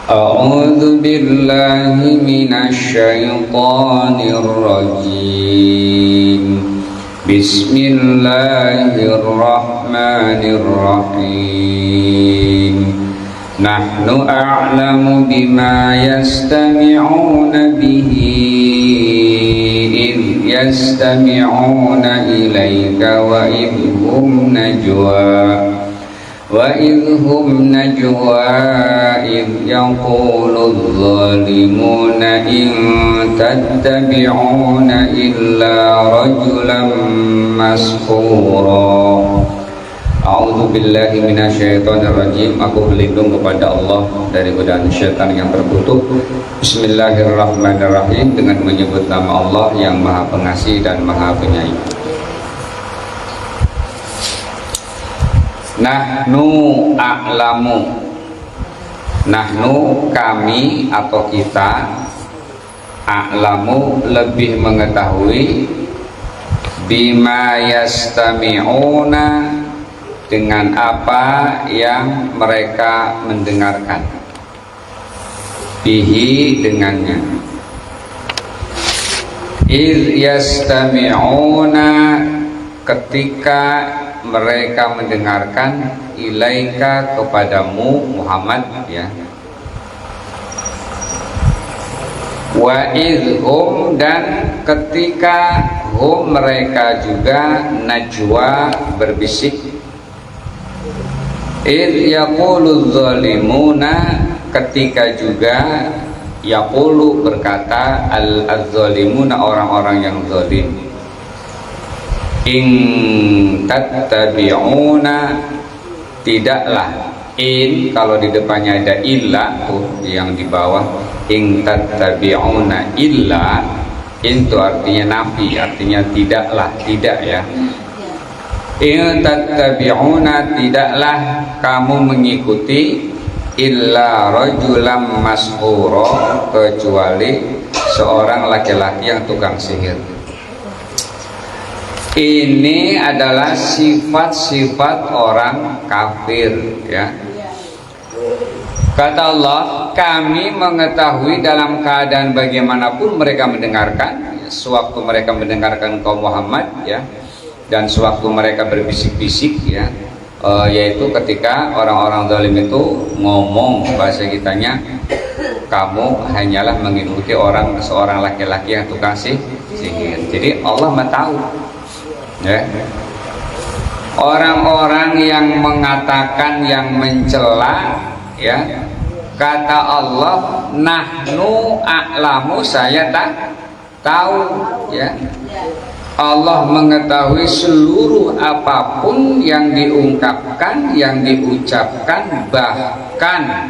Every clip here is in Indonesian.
أعوذ بالله من الشيطان الرجيم بسم الله الرحمن الرحيم نحن أعلم بما يستمعون به إذ يستمعون إليك وإذ هم نجوى إذ يقول الظالمون إن تتبعون إلا رجلا مسحورا. A'udzu billahi minasyaitonir rajim. Aku berlindung kepada Allah dari godaan syaitan yang terkutuk. Bismillahirrahmanirrahim. Dengan menyebut nama Allah yang Maha Pengasih dan Maha Penyayang. Nahnu a'lamu. Nahnu kami atau kita, a'lamu lebih mengetahui, bima yastami'una dengan apa yang mereka mendengarkan, bihi dengannya. Iz yastami'una ketika mereka mendengarkan, ilaika kepadamu Muhammad, ya. Wa idhum dan ketika hum mereka juga najwa berbisik. Idh yaqulu zalimuna ketika juga yaqulu berkata al-zalimuna orang-orang yang zalim. In tattabi'una tidaklah, in kalau di depannya ada illa tuh yang di bawah, in tattabi'una illa, in itu artinya nafi, artinya tidaklah, tidak ya. In tattabi'una tidaklah kamu mengikuti illa rajulam mashura kecuali seorang laki-laki yang tukang sihir. Ini adalah sifat-sifat orang kafir, ya. Kata Allah, kami mengetahui dalam keadaan bagaimanapun mereka mendengarkan, sewaktu mereka mendengarkan kaum Muhammad, ya, dan sewaktu mereka berbisik-bisik, ya, yaitu ketika orang-orang zalim itu ngomong, bahasa kitanya, kamu hanyalah mengikuti seorang laki-laki yang tukang sihir. Jadi Allah tahu. Ya. Orang-orang yang mengatakan, yang mencela, ya, kata Allah, nahnu a'lamu, saya tak tahu, ya. Allah mengetahui seluruh apapun yang diungkapkan, yang diucapkan, bahkan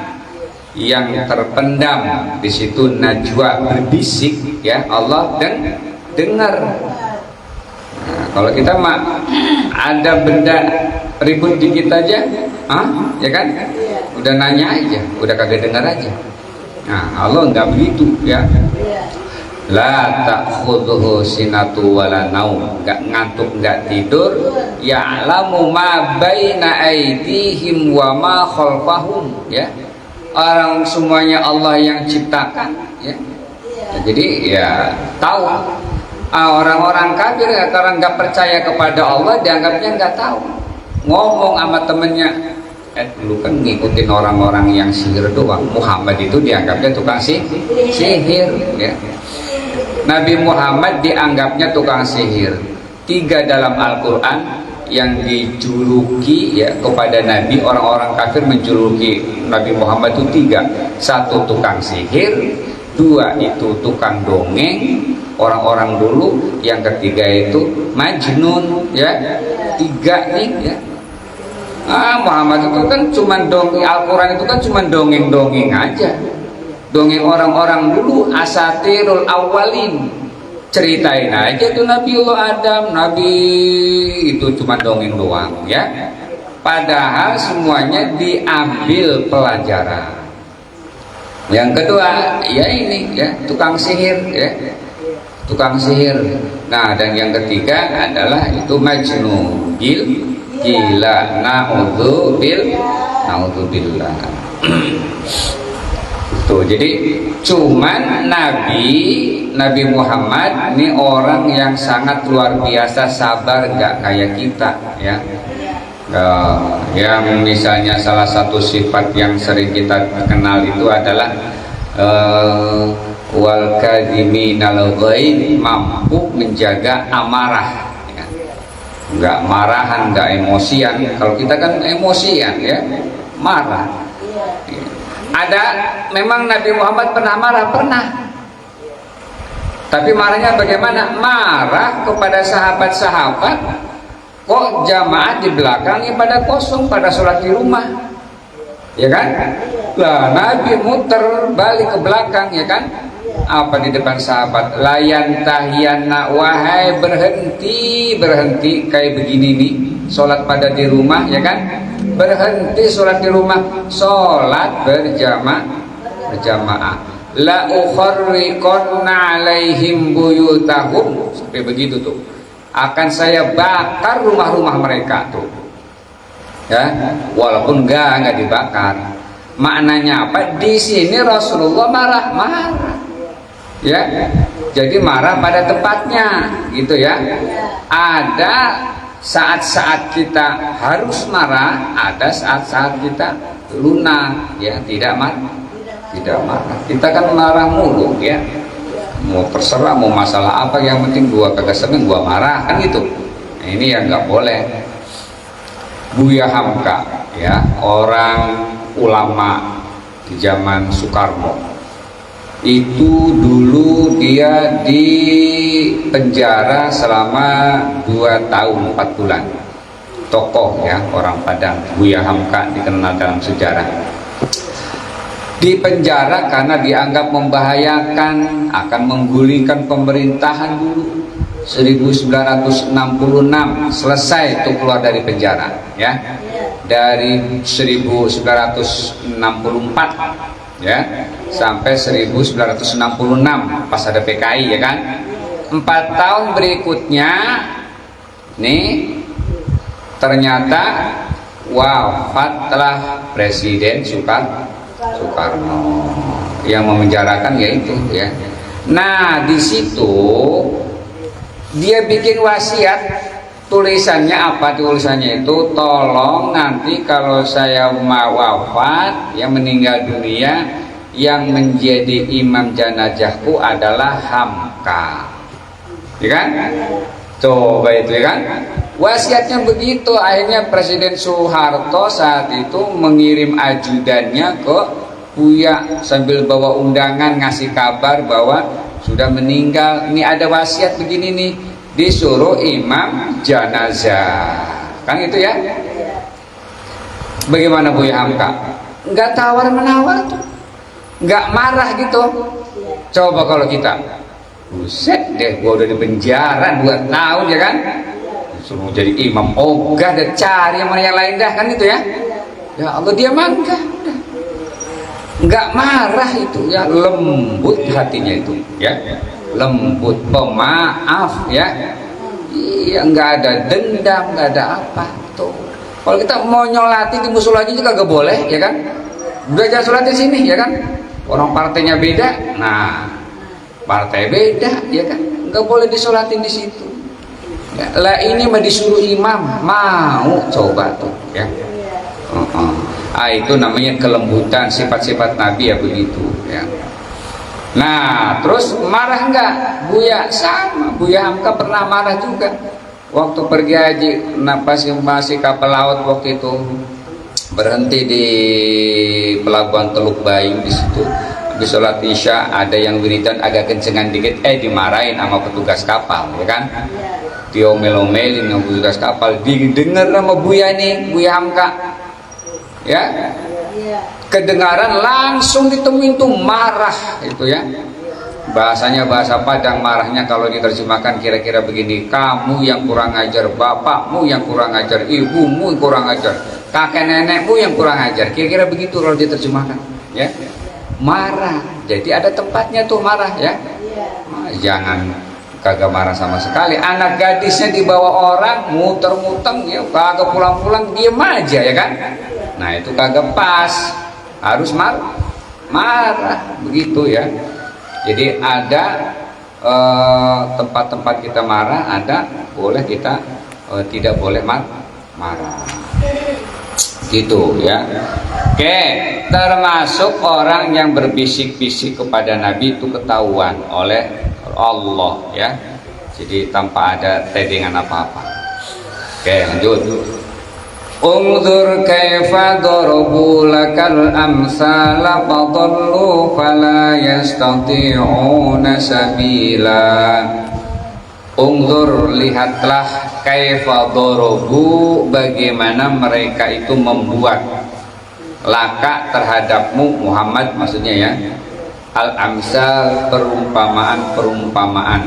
yang terpendam di situ najwa berbisik, ya, Allah dengar. Nah, kalau kita mah ada benda ribut dikit aja, ya kan? Udah nanya aja, udah kagak dengar aja. Nah, Allah enggak begitu, ya. La ta'khudhuhu sinatu wala naum, enggak ngantuk, enggak tidur. Ya'lamu ma baina aydihim wa ma khalfahum, ya. Orang semuanya Allah yang ciptakan, ya. Jadi ya tahu. Orang-orang kafir atau orang nggak percaya kepada Allah dianggapnya nggak tahu. Ngomong sama temennya, dulu kan ngikutin orang-orang yang sihir doang. Muhammad itu dianggapnya tukang sihir, ya. Nabi Muhammad dianggapnya tukang sihir. 3 dalam Al-Quran yang dijuluki, ya, kepada Nabi, orang-orang kafir menjuluki Nabi Muhammad itu 3. 1 tukang sihir, 2 itu tukang dongeng orang-orang dulu, yang ketiga itu majnun, ya. 3 nih, ya. Muhammad itu kan cuma dongeng, Al-Quran itu kan cuma dongeng-dongeng aja, dongeng orang-orang dulu, asatirul awalin, ceritain aja tuh Nabiullah Adam, Nabi itu cuma dongeng doang, ya. Padahal semuanya diambil pelajaran. Yang kedua, ya ini, ya, tukang sihir, ya. Tukang sihir. Nah, dan yang ketiga adalah itu majnun, gila, naudzubillah. Jadi cuman Nabi Muhammad ini orang yang sangat luar biasa sabar, nggak kayak kita ya. Yang misalnya salah satu sifat yang sering kita kenal itu adalah wal kadhiminal ghaid, mampu menjaga amarah ya. Nggak marahan, nggak emosian. Kalau kita kan emosian ya, marah ya. Ada memang Nabi Muhammad pernah marah, pernah. Tapi marahnya bagaimana? Marah kepada sahabat-sahabat, kok jamaah di belakangnya pada kosong, pada sholat di rumah, ya kan? Lah Nabi muter balik ke belakang, ya kan? Apa di depan sahabat? Layan tahiyana, wahai berhenti kayak begini nih, sholat pada di rumah, ya kan? Berhenti sholat di rumah, sholat berjamaah. La ukharriqanna alaihim buyutahum, sampai begitu tuh. Akan saya bakar rumah-rumah mereka tuh. Ya, walaupun enggak dibakar. Maknanya apa? Di sini Rasulullah marah. Ya. Jadi marah pada tempatnya, gitu ya. Ada saat-saat kita harus marah, ada saat-saat kita lunak, ya, tidak marah. Kita kan marah mulu, ya. Mau terserah mau masalah apa, yang penting gua kagak seneng gua marah, kan gitu. Nah, ini yang nggak boleh. Buya Hamka, ya, orang ulama di zaman Soekarno, itu dulu dia di penjara selama 2 tahun 4 bulan. Tokoh, ya, orang Padang, Buya Hamka dikenal dalam sejarah. Di penjara karena dianggap membahayakan, akan menggulingkan pemerintahan dulu. 1966 selesai itu keluar dari penjara, ya. Dari 1964, ya, sampai 1966 pas ada PKI, ya kan. 4 tahun berikutnya nih ternyata wafatlah Presiden Soekarno yang memenjarakan, yaitu, ya. Nah, di situ dia bikin wasiat. Tulisannya apa? Tulisannya itu, tolong nanti kalau saya mau wafat, yang meninggal dunia, yang menjadi imam jenazahku adalah Hamka, ya kan? Coba itu, ya kan? Wasiatnya begitu. Akhirnya Presiden Soeharto saat itu mengirim ajudannya ke Buya sambil bawa undangan, ngasih kabar bahwa sudah meninggal. Ini ada wasiat begini nih, disuruh imam jenazah, kan itu, ya. Bagaimana Buya Hamka? Nggak tawar menawar tuh, nggak marah gitu. Coba kalau kita, buset deh, gua udah di penjara 2 tahun, ya kan, suruh jadi imam, ogah dan cari yang lain dah, kan itu, ya. Ya Allah, dia mangga, nggak marah itu, ya, lembut hatinya itu, ya, lembut, pemaaf, ya. Iya, nggak ada dendam, nggak ada apa tuh. Kalau kita mau nyolati di musola juga kagak boleh, ya kan. Udah jangan sholat di sini, ya kan. Orang partainya beda, nah partai beda, ya kan, nggak boleh disolatin di situ. Ya, lah ini mah disuruh imam, mau coba tuh, ya. Itu namanya kelembutan, sifat-sifat Nabi, ya, begitu, ya. Nah, terus marah enggak? Buya sama, Buya Hamka pernah marah juga. Waktu pergi haji, masih kapal laut waktu itu, berhenti di pelabuhan Teluk Bayung di situ. Habis sholat isya ada yang wiridan agak kencengan dikit, dimarahin sama petugas kapal, ya kan? Diomel-omelin sama petugas kapal, didengar sama Buya nih, Buya Hamka, ya. Kedengaran langsung ditemuin tuh, marah itu, ya. Bahasanya bahasa Padang, marahnya kalau diterjemahkan kira-kira begini: kamu yang kurang ajar, bapakmu yang kurang ajar, ibumu yang kurang ajar, kakek nenekmu yang kurang ajar, kira-kira begitu kalau diterjemahkan, ya. Marah. Jadi ada tempatnya tuh marah, ya. Nah, jangan kagak marah sama sekali. Anak gadisnya dibawa orang muter-muter, ya, kagak pulang-pulang, diem aja, ya kan. Nah, itu kagak pas, harus marah. marah begitu ya. Jadi ada tempat-tempat kita marah, ada boleh kita tidak boleh marah gitu ya. Oke, termasuk orang yang berbisik-bisik kepada Nabi itu ketahuan oleh Allah ya. Jadi tanpa ada tedingan apa-apa. Oke, lanjut. Unzur kaifa darabu lakal amsala fadallu fala yastati'una sabila. Unzur, lihatlah, kaifa darabu, bagaimana mereka itu membuat laka terhadapmu Muhammad, maksudnya ya, al-amsal, perumpamaan-perumpamaan.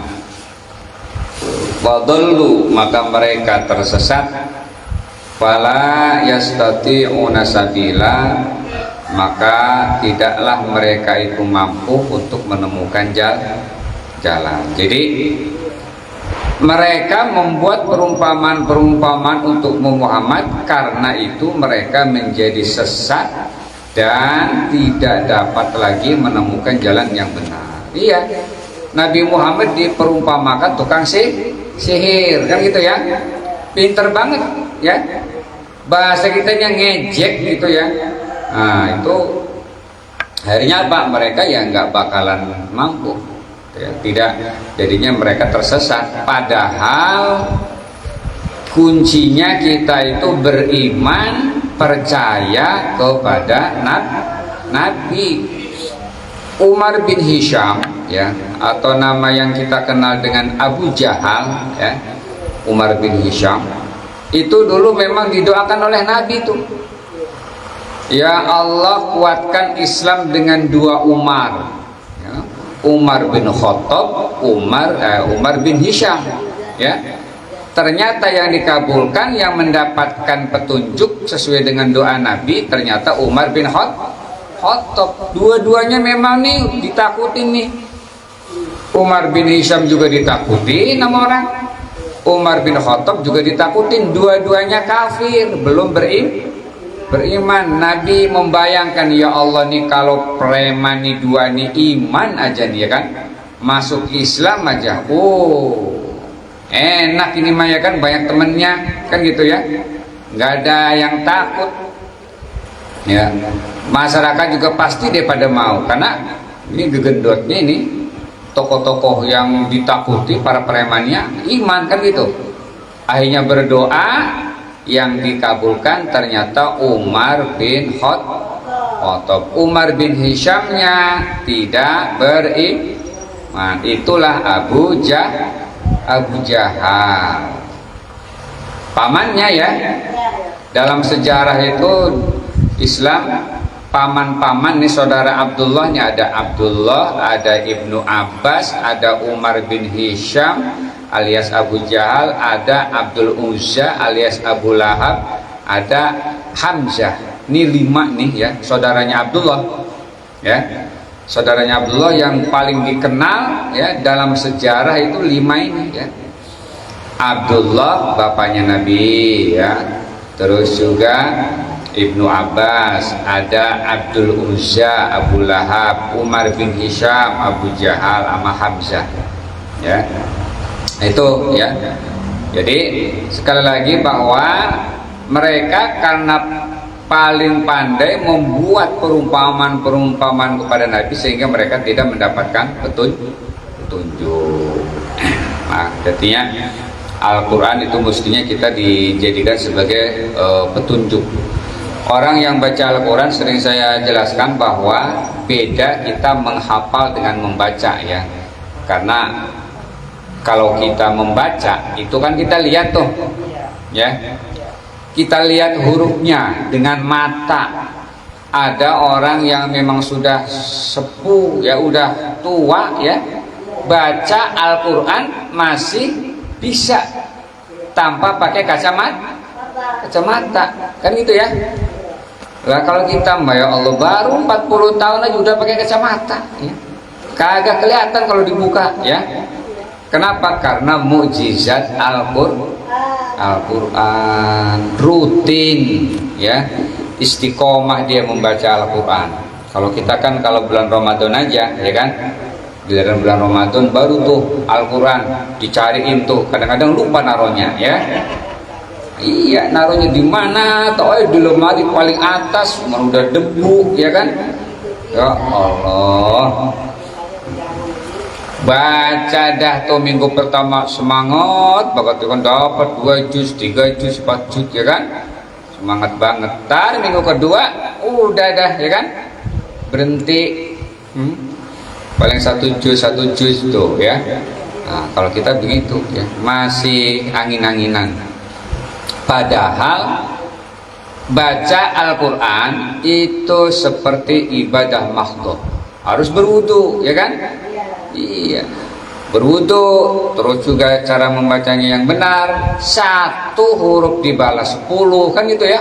Fadallu, maka mereka tersesat. Fala yastati'una sabila, maka tidaklah mereka itu mampu untuk menemukan jalan. Jadi mereka membuat perumpamaan-perumpamaan untuk Muhammad, karena itu mereka menjadi sesat dan tidak dapat lagi menemukan jalan yang benar. Iya, Nabi Muhammad diperumpamakan tukang sihir, kan gitu ya. Pinter banget ya, bahasa kitanya ngejek gitu ya. Nah itu akhirnya apa, mereka ya nggak bakalan mampu ya, tidak, jadinya mereka tersesat. Padahal kuncinya kita itu beriman, percaya kepada Nabi. Umar bin Hisham ya, atau nama yang kita kenal dengan Abu Jahal ya, Umar bin Hisham itu dulu memang didoakan oleh Nabi tuh, ya Allah kuatkan Islam dengan dua Umar ya, Umar bin Khattab, Umar bin Hisham ya. Ternyata yang dikabulkan, yang mendapatkan petunjuk sesuai dengan doa Nabi, ternyata Umar bin Khattab. Dua-duanya memang nih ditakutin nih. Umar bin Hisham juga ditakutin sama orang, Umar bin Khattab juga ditakutin. Dua-duanya kafir, belum beriman. Nabi membayangkan, ya Allah nih kalau preman nih dua nih iman aja nih ya kan, masuk Islam aja, oh enak ini mah ya kan, banyak temennya kan gitu ya, nggak ada yang takut ya. Masyarakat juga pasti daripada mau, karena ini gegendotnya ini tokoh-tokoh yang ditakuti, para premannya iman kan gitu. Akhirnya berdoa, yang dikabulkan ternyata Umar bin Khattab. Umar bin Hishamnya tidak beriman, itulah Abu Jahal, pamannya ya. Dalam sejarah itu Islam paman-paman nih, saudara Abdullahnya, ada Abdullah, ada Ibnu Abbas, ada Umar bin Hisham alias Abu Jahal, ada Abdul Uzza alias Abu Lahab, ada Hamzah. Ini 5 nih ya, saudaranya Abdullah ya. Saudaranya Abdullah yang paling dikenal ya dalam sejarah itu 5 ini ya. Abdullah bapaknya Nabi ya. Terus juga Ibnu Abbas, ada Abdul Uzza, Abu Lahab, Umar bin Hisham, Abu Jahal, sama Hamzah ya. Itu ya. Jadi sekali lagi bahwa mereka karena paling pandai membuat perumpamaan-perumpamaan kepada Nabi, sehingga mereka tidak mendapatkan petunjuk. Nah, artinya Al-Quran itu mestinya kita dijadikan sebagai petunjuk. Orang yang baca Al-Quran, sering saya jelaskan bahwa beda kita menghafal dengan membaca ya. Karena kalau kita membaca itu kan kita lihat tuh ya, kita lihat hurufnya dengan mata. Ada orang yang memang sudah sepuh ya, udah tua ya, baca Al-Quran masih bisa tanpa pakai kacamata kan gitu ya. Lah kalau kita ya Allah baru 40 tahun aja udah pakai kacamata ya, kagak kelihatan kalau dibuka ya. Kenapa? Karena mukjizat Al-Quran, rutin ya, istiqomah dia membaca Al-Quran. Kalau kita kan kalau bulan Ramadan aja, ya kan, giliran bulan Ramadan baru tuh Al-Quran dicariin tuh, kadang-kadang lupa naruhnya, ya. Iya, naruhnya di mana? Tahu di lemari paling atas, udah debu, ya kan? Ya Allah. Baca dah tuh minggu pertama semangat banget kan, dapat 2 juz, 3 juz, 4 juz, ya kan? Semangat banget. Tar minggu kedua udah dah, ya kan? Berhenti. Paling 1 juz tuh, ya. Nah, kalau kita begitu, ya, masih angin-anginan. Padahal baca Al-Quran itu seperti ibadah makhdhah. Harus berwudu, ya kan? Iya, berwudu. Terus juga cara membacanya yang benar. 1 huruf dibalas 10, kan gitu ya.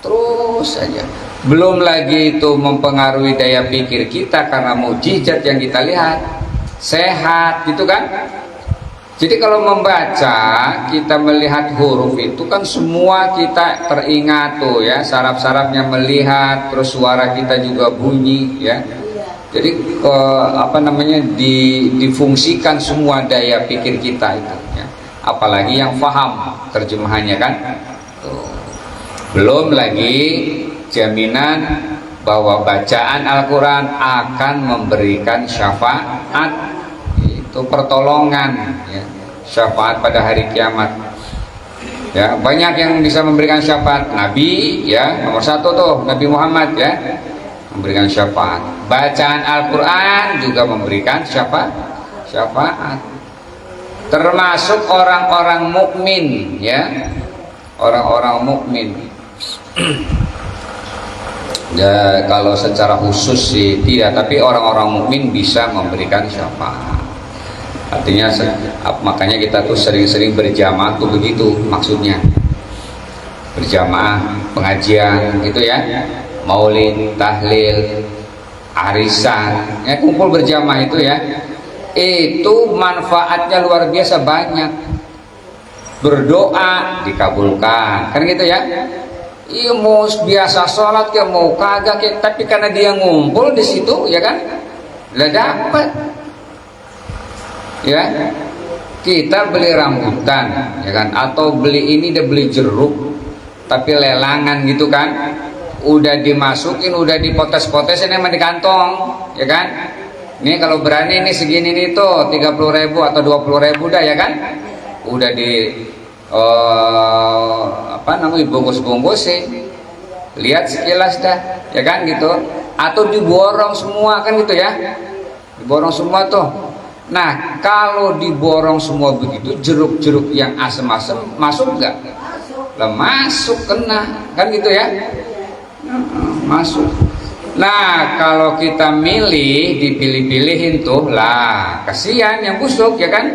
Terus saja. Belum lagi itu mempengaruhi daya pikir kita karena mukjizat yang kita lihat. Sehat gitu kan. Jadi kalau membaca, kita melihat huruf itu kan semua kita teringat tuh, ya, saraf-sarafnya melihat, terus suara kita juga bunyi, ya. Jadi difungsikan semua daya pikir kita itu, ya. Apalagi yang paham terjemahannya kan. Tuh. Belum lagi jaminan bahwa bacaan Al-Quran akan memberikan syafaat, itu pertolongan, ya, syafaat pada hari kiamat, ya. Banyak yang bisa memberikan syafaat. Nabi, ya, nomor 1 tuh Nabi Muhammad, ya, memberikan syafaat. Bacaan Al-Quran juga memberikan syafaat. Termasuk orang-orang mukmin, ya, orang-orang mukmin. Ya, kalau secara khusus sih tidak, tapi orang-orang mukmin bisa memberikan syafaat. Artinya makanya kita tuh sering-sering berjamaah tuh begitu maksudnya. Berjamaah pengajian gitu, ya. Maulid, tahlil, arisan, ya, kumpul berjamaah itu, ya. Itu manfaatnya luar biasa banyak. Berdoa dikabulkan, kan gitu, ya. Iya, mau biasa sholat ya mau kagak ya, tapi karena dia ngumpul di situ, ya kan, lah dapat, ya. Kita beli rambutan, ya kan, atau beli ini dia beli jeruk, tapi lelangan gitu kan, udah dimasukin, udah dipotes-potesin emang di kantong, ya kan. Ini kalau berani ini segini nih tuh 30.000 atau 20.000 dah, ya kan, udah di bungkus-bungkusin, lihat sekilas dah, ya kan gitu. Atau diborong semua, kan gitu, ya, diborong semua tuh. Nah, kalau diborong semua begitu, jeruk-jeruk yang asem-asem masuk nggak? Lah masuk, kena, kan gitu, ya, masuk. Nah, kalau kita milih, dipilih-pilihin tuh, lah kasihan yang busuk, ya kan,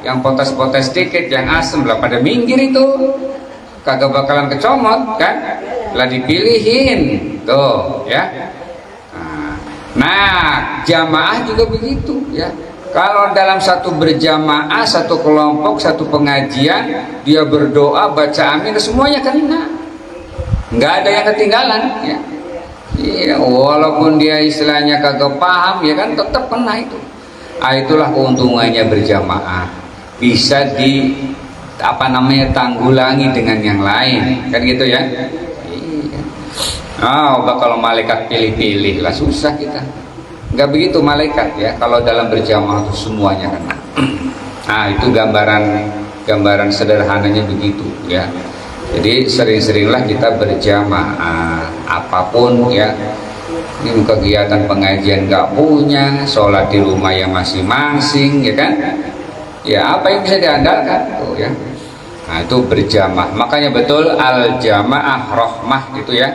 yang potes-potes dikit, yang asem lah pada minggir itu, kagak bakalan kecomot kan, lah dipilihin tuh, ya. Nah, jamaah juga begitu, ya. Kalau dalam satu berjamaah, satu kelompok, satu pengajian, dia berdoa, baca amin, semuanya kena, nggak ada yang ketinggalan, ya. Iya, walaupun dia istilahnya kagak paham, ya kan, tetap kena itu. Itulah keuntungannya berjamaah. Bisa tanggulangi dengan yang lain, kan gitu, ya. Iya. Kalau malaikat pilih-pilih lah susah kita. Nggak begitu malaikat, ya. Kalau dalam berjamaah itu semuanya kena. Itu gambaran sederhananya begitu, ya. Jadi sering-seringlah kita berjamaah apapun, ya. Ini kegiatan pengajian nggak punya, sholat di rumah yang masing-masing, ya kan. Ya, apa yang bisa diandalkan tuh, ya. Nah, itu berjamaah. Makanya betul al-jamaah rahmah gitu, ya.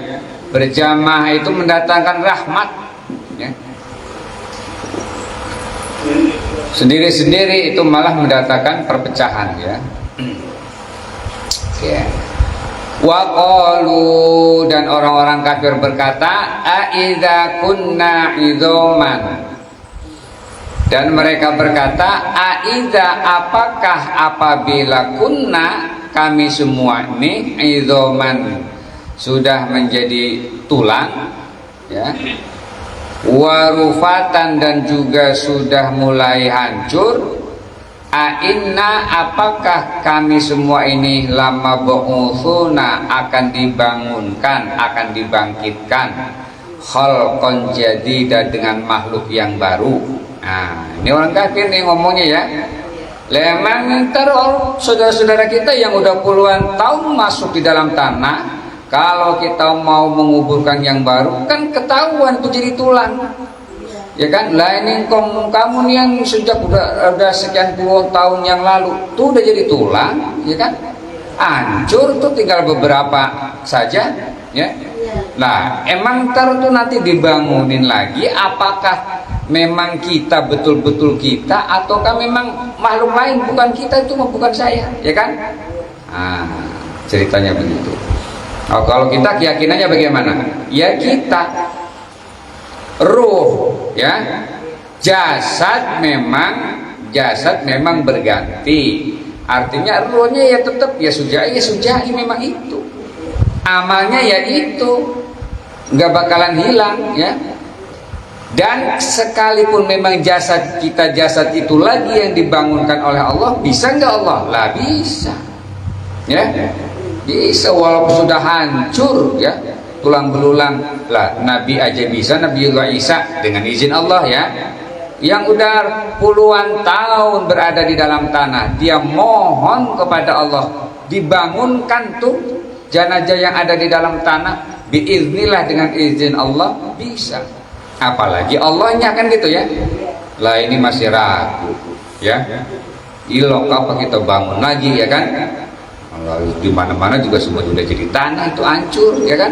Berjamaah itu mendatangkan rahmat, ya. Sendiri-sendiri itu malah mendatangkan perpecahan, ya. Ya. Wa qalu, dan orang-orang kafir berkata, aidza kunna idzoman. Dan mereka berkata, aidza, apakah apabila kunna, kami semua ini, idzoman, sudah menjadi tulang, ya, warufatan dan juga sudah mulai hancur. Ainna apakah kami semua ini lama bu'utsuna akan dibangunkan, akan dibangkitkan khalqan jadida dengan makhluk yang baru. Nah, ini orang kafir nih ngomongnya ya. Memang ntar saudara-saudara kita yang udah puluhan tahun masuk di dalam tanah, kalau kita mau menguburkan yang baru kan ketahuan itu jadi tulang, ya kan? Lah ini kamu nih yang sejak udah sekian puluh tahun yang lalu tuh udah jadi tulang, ya kan? Hancur tuh tinggal beberapa saja, ya. Nah, emang ntar tuh nanti dibangunin lagi, apakah memang kita betul-betul kita ataukah memang makhluk lain bukan kita, itu bukan saya, ya kan? Nah, ceritanya begitu. Oh, kalau kita keyakinannya bagaimana? Ya kita ruh, ya, jasad memang berganti. Artinya ruhnya ya tetap ya sujai memang itu. Amalnya ya itu, nggak bakalan hilang, ya. Dan sekalipun memang jasad kita jasad itu lagi yang dibangunkan oleh Allah, bisa nggak Allah? Lah bisa, ya. Bisa walaupun sudah hancur, ya, tulang belulang. Lah Nabi aja bisa, Nabiullah Isa dengan izin Allah, ya, yang udah puluhan tahun berada di dalam tanah, dia mohon kepada Allah dibangunkan tuh jenazah yang ada di dalam tanah biiznillah, dengan izin Allah bisa. Apalagi Allahnya, kan gitu ya. Lah ini masih ragu, ya. Ilok apa kita bangun lagi, ya kan? Di mana-mana juga semua sudah jadi tanah, itu hancur, ya kan?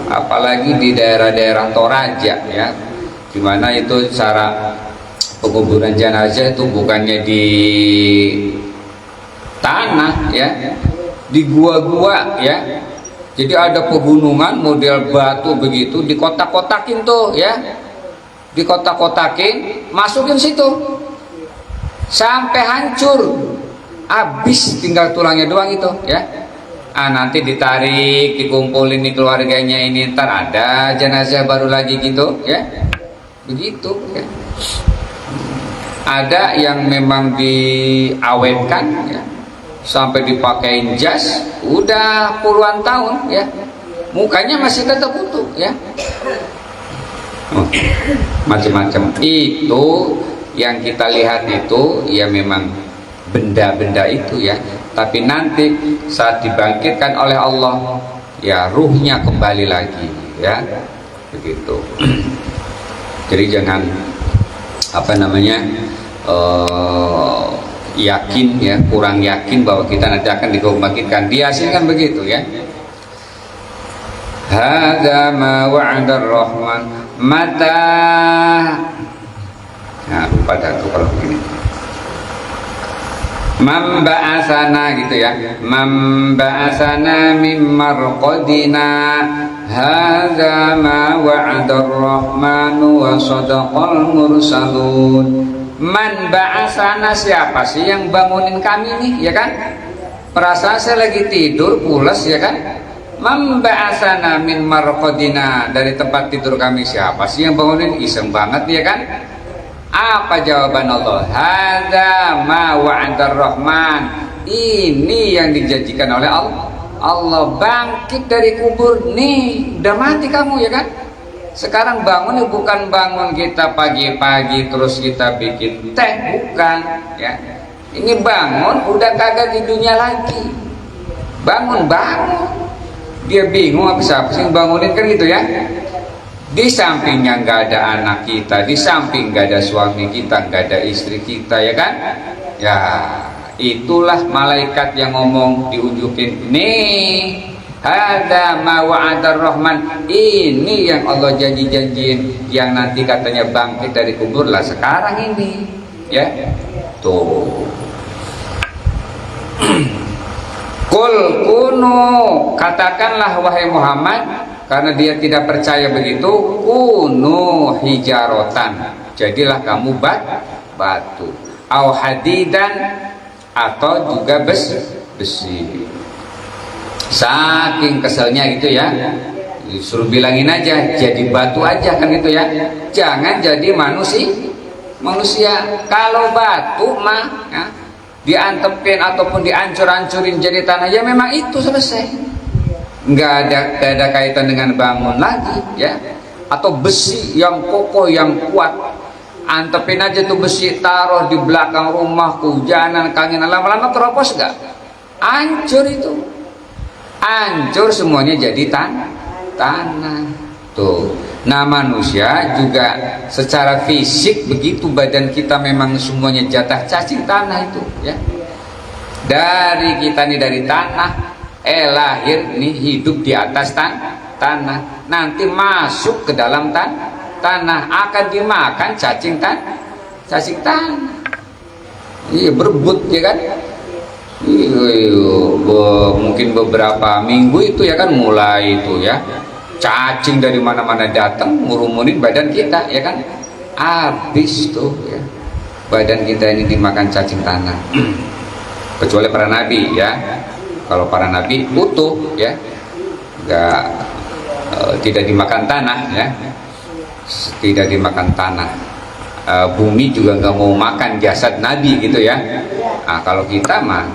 Apalagi di daerah-daerah Toraja, ya, dimana itu cara penguburan jenazah itu bukannya di tanah, ya, di gua-gua, ya. Jadi ada pegunungan model batu begitu, dikotak-kotakin tuh, ya, dikotak-kotakin, masukin situ sampai hancur, habis tinggal tulangnya doang itu, ya. Nanti ditarik, dikumpulin di keluarganya ini, ntar ada jenazah baru lagi gitu, ya, begitu, ya. Ada yang memang diawetkan, ya, sampai dipakein jas, udah puluhan tahun, ya, mukanya masih tetap utuh, ya. Macam-macam itu yang kita lihat itu, ya, memang benda-benda itu, ya. Tapi nanti saat dibangkitkan oleh Allah, ya, ruhnya kembali lagi, ya, begitu. Jadi jangan yakin, ya, kurang yakin bahwa kita nanti akan dibangkitkan. Dihasilkan begitu, ya. Hadza ma wa'ada ar-Rahman mata. Nah, lupa dah tuh kalau begini. Mamba'asana gitu, ya. Mamba'asana mim marqadina. Hadza ma wa'ada ar-Rahman wa sadaqal mursalun. Man ba'asana, siapa sih yang bangunin kami nih, ya kan? Perasaan saya lagi tidur pulas, ya kan? Man ba'asana min marqadina, dari tempat tidur kami, siapa sih yang bangunin? Iseng banget, ya kan? Apa jawaban Allah? Hadza ma wa'adar Rahman, ini yang dijanjikan oleh Allah. Allah bangkit dari kubur nih, udah mati kamu, ya kan? Sekarang bangun bukan bangun kita pagi-pagi terus kita bikin teh, bukan, ya. Ini bangun udah kagak di dunia lagi. Bangun. Dia bingung apa sih bangunin, kan gitu, ya. Di sampingnya nggak ada anak kita, di samping nggak ada suami kita, nggak ada istri kita, ya kan? Ya, itulah malaikat yang ngomong, diunjukin nih. Hadza ma wa'adar Rahman, ini yang Allah janji-janjiin, yang nanti katanya bangkit dari kubur, lah sekarang ini, ya. Tuh. Qul kunu, katakanlah wahai Muhammad, karena dia tidak percaya begitu, kunu hijarotan, jadilah kamu batu, au hadidan, atau juga besi. Saking keselnya gitu, ya, disuruh bilangin aja jadi batu aja kan gitu ya, jangan jadi manusia. Kalau batu mah ya, diantepin ataupun dihancur-hancurin jadi tanah, ya memang itu selesai, nggak ada kaitan dengan bangun lagi ya. Atau besi yang kokoh yang kuat, antepin aja tuh besi, taruh di belakang rumah, kehujanan, kangen, lama-lama keropos nggak? Hancur itu, hancur semuanya jadi tanah tuh. Nah manusia juga secara fisik begitu, badan kita memang semuanya jatah cacing tanah itu ya. Dari kita nih dari tanah, lahir nih hidup di atas tanah, nanti masuk ke dalam tanah, akan dimakan cacing tanah. Iya, berebut ya kan. Mungkin beberapa minggu itu ya kan mulai itu ya, cacing dari mana-mana datang ngurumunin badan kita ya kan, habis tuh ya badan kita ini dimakan cacing tanah. Kecuali para nabi ya, kalau para nabi utuh ya, tidak dimakan tanah ya, tidak dimakan tanah. Bumi juga nggak mau makan jasad nabi gitu ya. Nah, kalau kita mah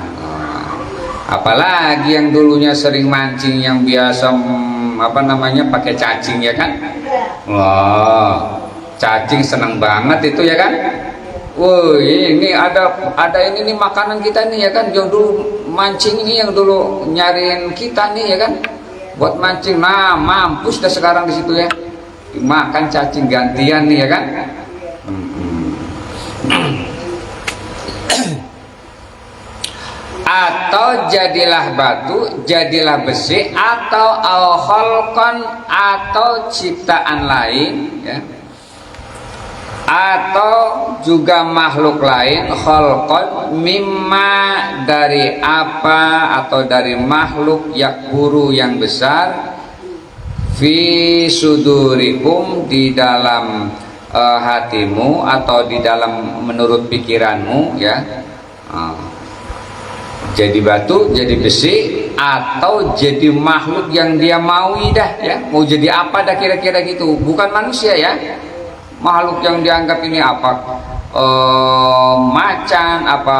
apalagi yang dulunya sering mancing, yang biasa pakai cacing ya kan, wah cacing senang banget itu ya kan. Woi, ini ada ini nih makanan kita nih ya kan, yang dulu mancing ini, yang dulu nyariin kita nih ya kan, buat mancing. Nah mampus dah sekarang di situ ya, dimakan cacing gantian nih ya kan. Atau jadilah batu, jadilah besi, atau al-khalqan, atau ciptaan lain ya, atau juga makhluk lain, khalqan mimma, dari apa atau dari makhluk yakburu yang besar, fi sudurikum, di dalam hatimu atau di dalam menurut pikiranmu ya. Jadi batu, jadi besi, atau jadi makhluk yang dia maui dah ya, mau jadi apa dah kira-kira gitu, bukan manusia ya, makhluk yang dianggap ini apa, macan, apa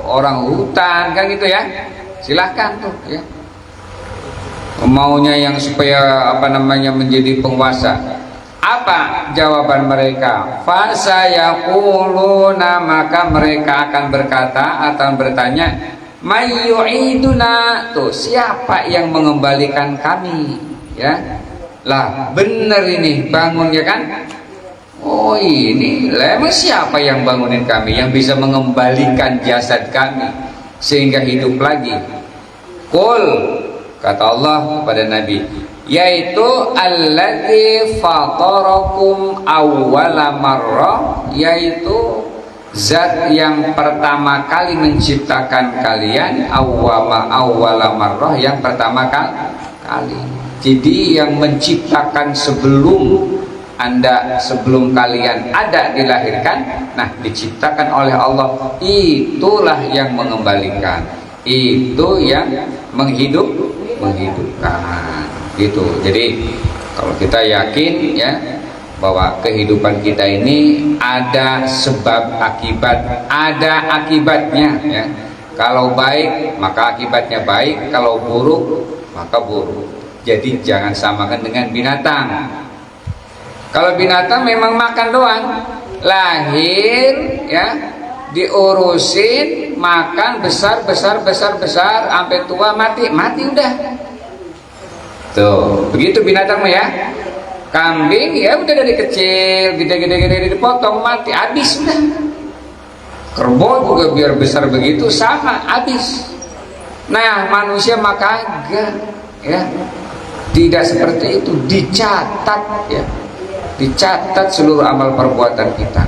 orang hutan kan gitu ya, silahkan tuh ya, maunya yang supaya menjadi penguasa. Apa jawaban mereka? Fasayaquluna, maka mereka akan berkata atau bertanya, mayyu'iduna, tuh siapa yang mengembalikan kami ya. Lah bener ini bangun ya kan. Oh ini emang siapa yang bangunin kami, yang bisa mengembalikan jasad kami sehingga hidup lagi? Qul, kata Allah kepada Nabi, yaitu alladzi fatarakum awwala marrah, yaitu zat yang pertama kali menciptakan kalian, awwala marrah, yang pertama kali. Jadi yang menciptakan sebelum Anda, sebelum kalian ada dilahirkan, nah diciptakan oleh Allah, itulah yang mengembalikan, itu yang menghidupkan gitu. Jadi kalau kita yakin ya bahwa kehidupan kita ini ada sebab akibat, ada akibatnya ya. Kalau baik maka akibatnya baik, kalau buruk maka buruk. Jadi jangan samakan dengan binatang. Kalau binatang memang makan doang, lahir ya, diurusin, makan besar sampai tua, mati udah. Tuh, begitu binatang mah ya. Kambing ya udah dari kecil, gede dipotong, mati, habis udah. Kerbau juga biar besar begitu sama, habis. Nah, manusia mah kagak ya. Tidak seperti itu, dicatat ya. Dicatat seluruh amal perbuatan kita.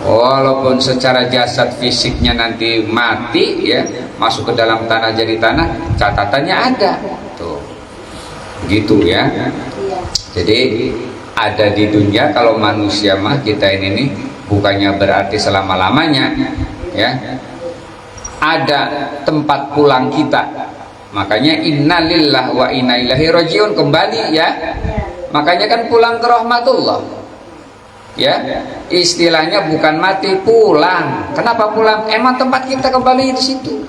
Walaupun secara jasad fisiknya nanti mati ya, masuk ke dalam tanah jadi tanah, catatannya ada. Tuh. Gitu ya. Jadi ada di dunia, kalau manusia mah kita ini nih bukannya berarti selama-lamanya ya. Ada tempat pulang kita Makanya innalillah wa inna ilaihi rajiun, kembali ya. Makanya kan pulang ke rahmatullah. Ya, istilahnya bukan mati, pulang. Kenapa pulang? Emang tempat kita kembali di situ.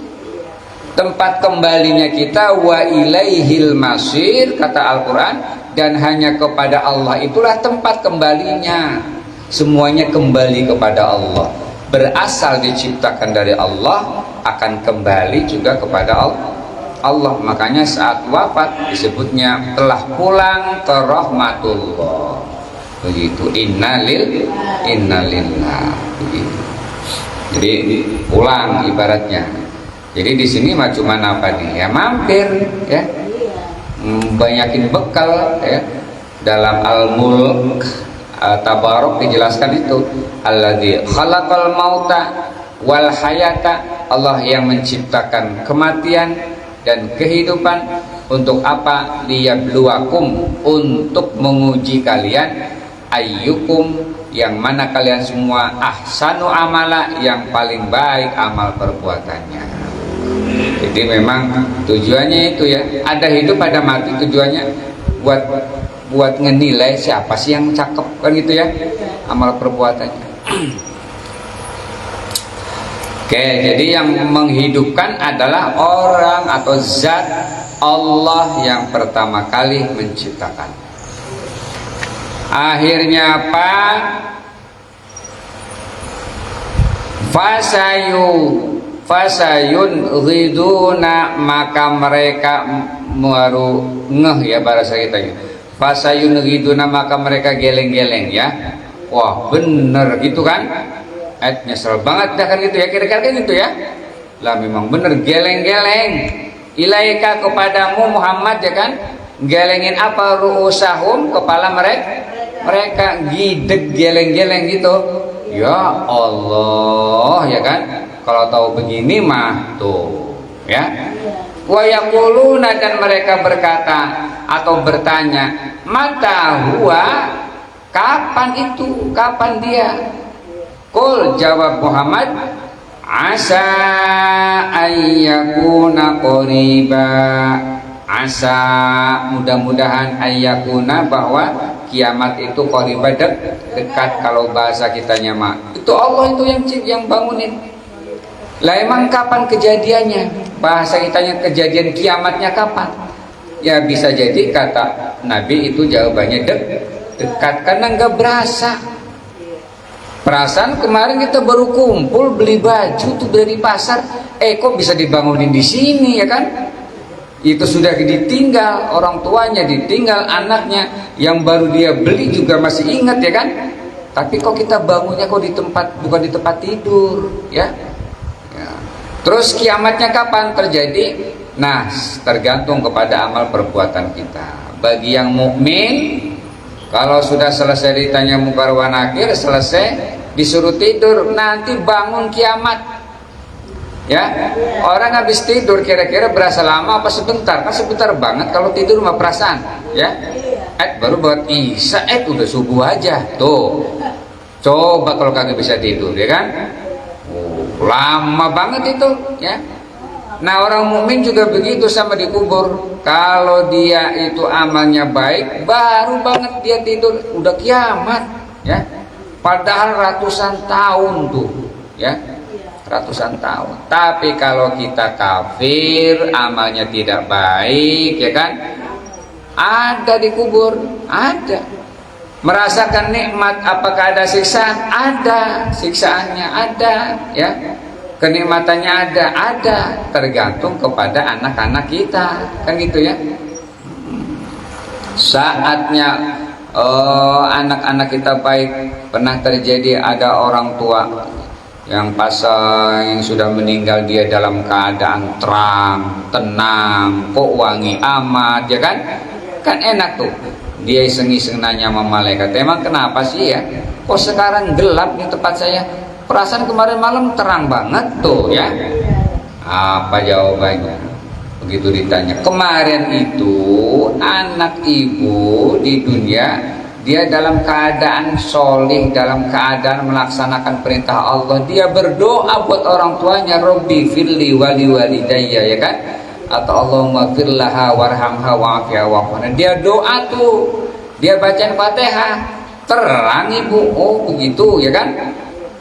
Tempat kembalinya kita wa ilaihil masir, kata Al-Qur'an, dan hanya kepada Allah itulah tempat kembalinya. Semuanya kembali kepada Allah. Berasal diciptakan dari Allah, akan kembali juga kepada Allah. Makanya saat wafat disebutnya telah pulang ke rahmatullah. Begitu, innalillah begitu. Jadi pulang ibaratnya. Jadi di sini mah cuma apa nih? Ya mampir ya. Banyakin bekal ya. Dalam Al-Mulk Tabarok dijelaskan itu, alladzi khalaqal mauta wal hayata, Allah yang menciptakan kematian dan kehidupan. Untuk apa? Liyabluwakum, untuk menguji kalian, ayyukum, yang mana kalian semua ahsanu amala, yang paling baik amal perbuatannya. Jadi memang tujuannya itu ya, ada hidup ada mati, tujuannya buat ngenilai siapa sih yang cakep, kan gitu ya, amal perbuatannya. Oke, jadi yang menghidupkan adalah orang atau zat Allah yang pertama kali menciptakan. Akhirnya apa? Fasayun ghiduna, maka mereka baru ngeh ya bahasa kita ya. Fasayun ghiduna, maka mereka geleng-geleng ya. Wah bener gitu kan? Nyesel banget dah kan gitu ya, kira-kira kan gitu ya. Lah memang bener, geleng-geleng. Ilaika, kepadamu Muhammad ya kan. Gelengin apa? Ru'usahum, kepala mereka gideg geleng-geleng gitu. Ya Allah ya kan. Kalau tahu begini mah tuh ya. Wa yaquluna, dan mereka berkata atau bertanya, mata huwa, kapan itu, kapan dia? Qul, jawab Muhammad, asa ayyakuna qoriba, asa, mudah-mudahan, ayyakuna, bahwa kiamat itu qoriba, dekat. Kalau bahasa kitanya mah itu Allah itu yang bangunin. Lah emang kapan kejadiannya? Bahasa kitanya kejadian kiamatnya kapan? Ya bisa jadi kata Nabi itu jawabannya dekat, karena nggak berasa. Perasaan kemarin kita baru kumpul beli baju tuh dari pasar, kok bisa dibangunin di sini ya kan? Itu sudah ditinggal orang tuanya, ditinggal anaknya, yang baru dia beli juga masih ingat ya kan? Tapi kok kita bangunnya kok di tempat, bukan di tempat tidur ya? Terus kiamatnya kapan terjadi? Nah, tergantung kepada amal perbuatan kita. Bagi yang mukmin, kalau sudah selesai ditanya mungkar wa nakir, selesai disuruh tidur, nanti bangun kiamat. Ya, orang habis tidur kira-kira berasa lama apa sebentar? Kan sebentar banget kalau tidur mah perasaan, ya. Baru buat isya, udah subuh aja. Tuh. Coba kalau kagak bisa tidur, ya kan? Lama banget itu, ya. Nah, orang mukmin juga begitu sama dikubur. Kalau dia itu amalnya baik, baru banget dia tidur, udah kiamat, ya. Padahal ratusan tahun tuh, ya. Ratusan tahun. Tapi kalau kita kafir, amalnya tidak baik, ya kan? Ada dikubur, ada. Merasakan nikmat, apakah ada siksaan? Ada, siksaannya ada, ya. Kenikmatannya ada, tergantung kepada anak-anak kita, kan gitu ya. Saatnya anak-anak kita baik, pernah terjadi ada orang tua yang yang sudah meninggal, dia dalam keadaan terang, tenang, kok wangi amat, ya kan? Kan enak tuh. Dia iseng-iseng nanya sama malaikat, emang kenapa sih ya? Kok sekarang gelap di tempat saya? Perasaan kemarin malam terang banget tuh ya. Apa jawabannya? Begitu ditanya, kemarin itu anak ibu di dunia, dia dalam keadaan solih, dalam keadaan melaksanakan perintah Allah. Dia berdoa buat orang tuanya, Robbi firli wali walidayya, ya kan? atau Allahumma fir laha warhamha wa'afiha wa'afana. Dia doa tuh, dia bacaan Fatihah, terang ibu. Oh begitu ya kan.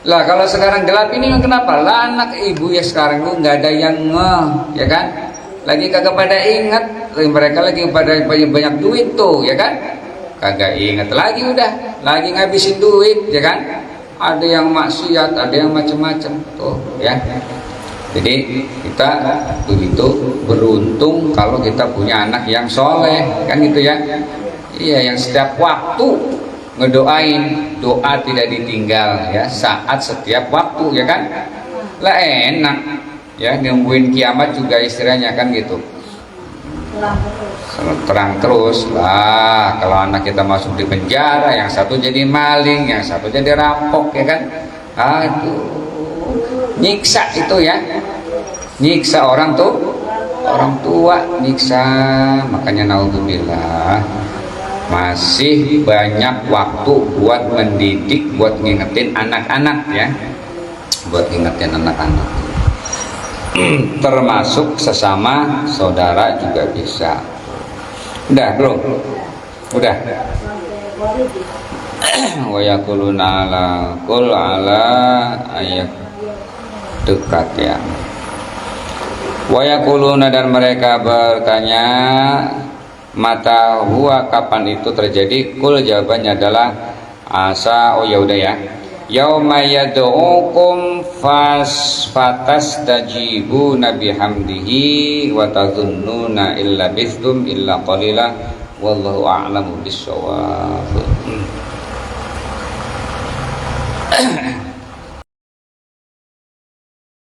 Lah kalau sekarang gelap ini kenapa? Lah anak ibu ya sekarang tuh nggak ada yang ya kan. Lagi kagak pada ingat, mereka lagi pada banyak duit tuh ya kan. Kagak ingat lagi, udah lagi ngabisin duit ya kan. Ada yang maksiat, ada yang macam-macam tuh ya. Jadi kita begitu beruntung kalau kita punya anak yang soleh kan gitu ya. Iya, yang setiap waktu ngedoain, doa tidak ditinggal ya, saat setiap waktu ya kan. Lah enak ya, nungguin kiamat juga istilahnya kan gitu. Terang terus lah. Kalau anak kita masuk di penjara, yang satu jadi maling, yang satu jadi rampok ya kan. Aduh, nyiksa itu ya, nyiksa orang tua nyiksa. Makanya naudzubillah, masih banyak waktu buat mendidik, buat ngingetin anak-anak ya, buat ngingetin anak-anak. Termasuk sesama saudara juga bisa. Udah belum? Udah. Wa yaquluna ala qul ala ayat dekat ya. Wa yaquluna, dan mereka bertanya, mata huwa, kapan itu terjadi? Kul, jawabannya adalah asa. Oh ya udah ya. Yauma yad'ukum fatastajibuna bihamdihi wa tazunnuna illa bistum illa qalila wallahu a'lamu bissawab.